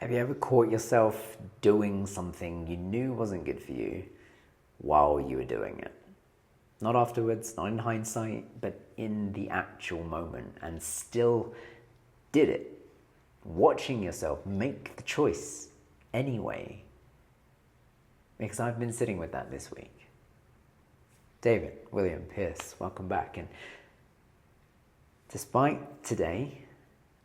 Have you ever caught yourself doing something you knew wasn't good for you while you were doing it? Not afterwards, not in hindsight, but in the actual moment, and still did it. Watching yourself make the choice anyway. Because I've been sitting with that this week. David, William, Pierce, welcome back. And despite today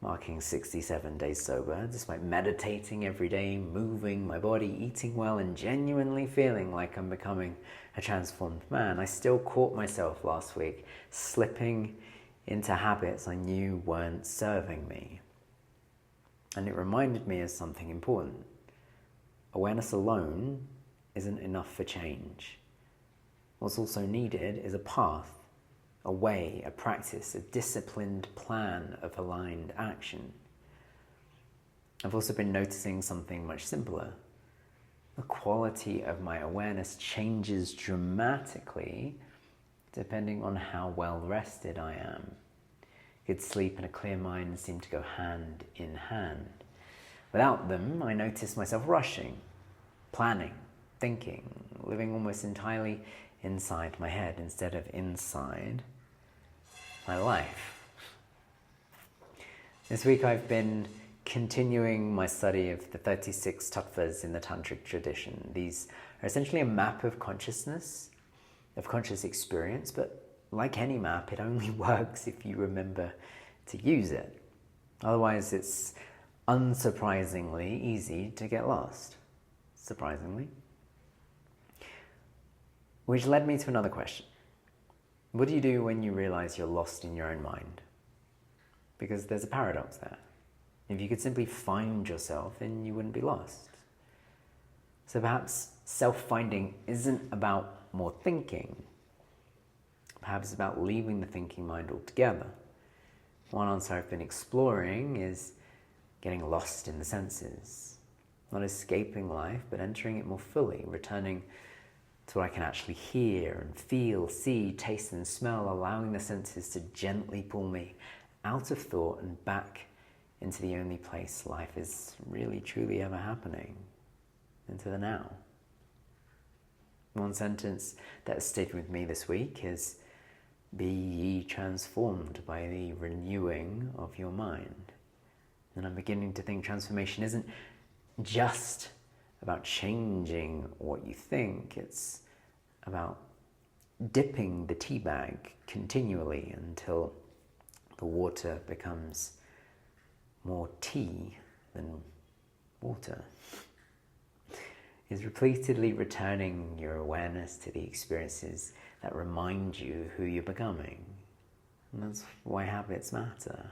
marking 67 days sober, despite meditating every day, moving my body, eating well, and genuinely feeling like I'm becoming a transformed man, I still caught myself last week slipping into habits I knew weren't serving me. And it reminded me of something important. Awareness alone isn't enough for change. What's also needed is a path, a way, a practice, a disciplined plan of aligned action. I've also been noticing something much simpler. The quality of my awareness changes dramatically depending on how well rested I am. Good sleep and a clear mind seem to go hand in hand. Without them, I notice myself rushing, planning, thinking, living almost entirely inside my head instead of inside my life. This week I've been continuing my study of the 36 tattvas in the Tantric tradition. These are essentially a map of consciousness, of conscious experience, but like any map, it only works if you remember to use it. Otherwise, it's unsurprisingly easy to get lost. Surprisingly. Which led me to another question. What do you do when you realize you're lost in your own mind? Because there's a paradox there. If you could simply find yourself, then you wouldn't be lost. So perhaps self-finding isn't about more thinking. Perhaps it's about leaving the thinking mind altogether. One answer I've been exploring is getting lost in the senses. Not escaping life, but entering it more fully, returning to what I can actually hear and feel, see, taste and smell, allowing the senses to gently pull me out of thought and back into the only place life is really truly ever happening, into the now. One sentence that has stayed with me this week is, "Be ye transformed by the renewing of your mind." And I'm beginning to think transformation isn't just about changing what you think. It's about dipping the tea bag continually until the water becomes more tea than water. Is repeatedly returning your awareness to the experiences that remind you who you're becoming. And that's why habits matter.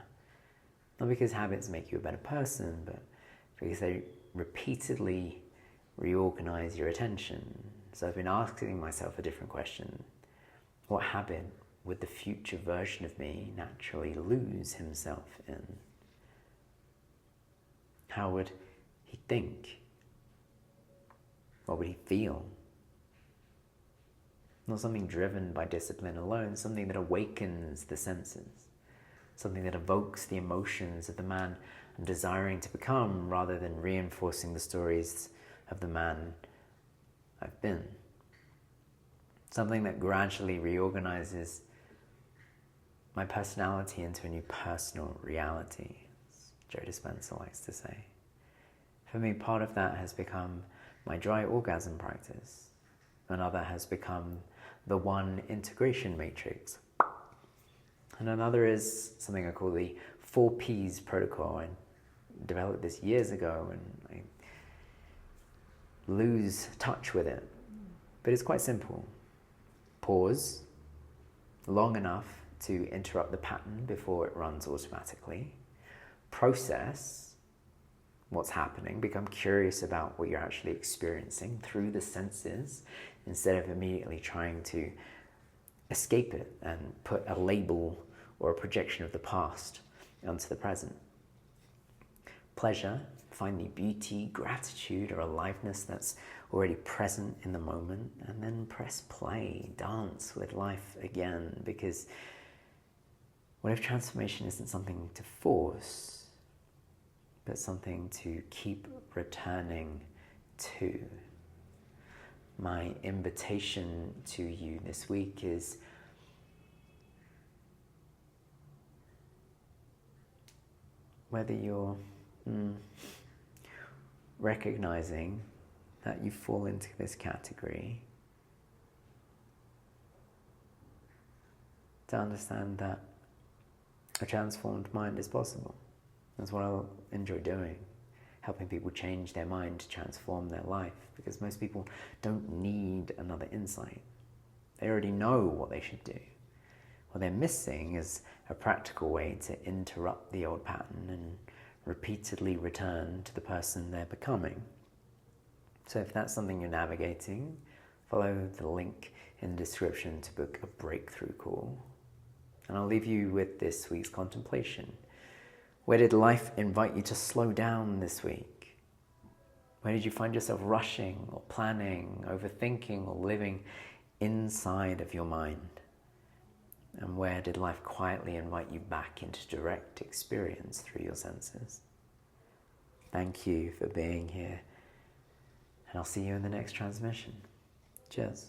Not because habits make you a better person, but because they repeatedly reorganize your attention. So I've been asking myself a different question. What habit would the future version of me naturally lose himself in? How would he think? What would he feel? Not something driven by discipline alone, something that awakens the senses, something that evokes the emotions of the man I'm desiring to become rather than reinforcing the stories of the man I've been. Something that gradually reorganizes my personality into a new personal reality, as Joe Dispenza likes to say. For me, part of that has become my dry orgasm practice. Another has become the one integration matrix. And another is something I call the 4 Ps protocol. I developed this years ago and I lose touch with it. But it's quite simple. Pause long enough to interrupt the pattern before it runs automatically. Process what's happening. Become curious about what you're actually experiencing through the senses instead of immediately trying to escape it and put a label or a projection of the past onto the present. Pleasure, find the beauty, gratitude, or aliveness that's already present in the moment, and then press play, dance with life again, because what if transformation isn't something to force, but something to keep returning to. My invitation to you this week is whether you're recognizing that you fall into this category, to understand that a transformed mind is possible. That's what I enjoy doing, helping people change their mind to transform their life, because most people don't need another insight. They already know what they should do. What they're missing is a practical way to interrupt the old pattern and repeatedly return to the person they're becoming. So if that's something you're navigating, follow the link in the description to book a breakthrough call. And I'll leave you with this week's contemplation. Where did life invite you to slow down this week? Where did you find yourself rushing or planning, overthinking, or living inside of your mind? And where did life quietly invite you back into direct experience through your senses? Thank you for being here, and I'll see you in the next transmission. Cheers.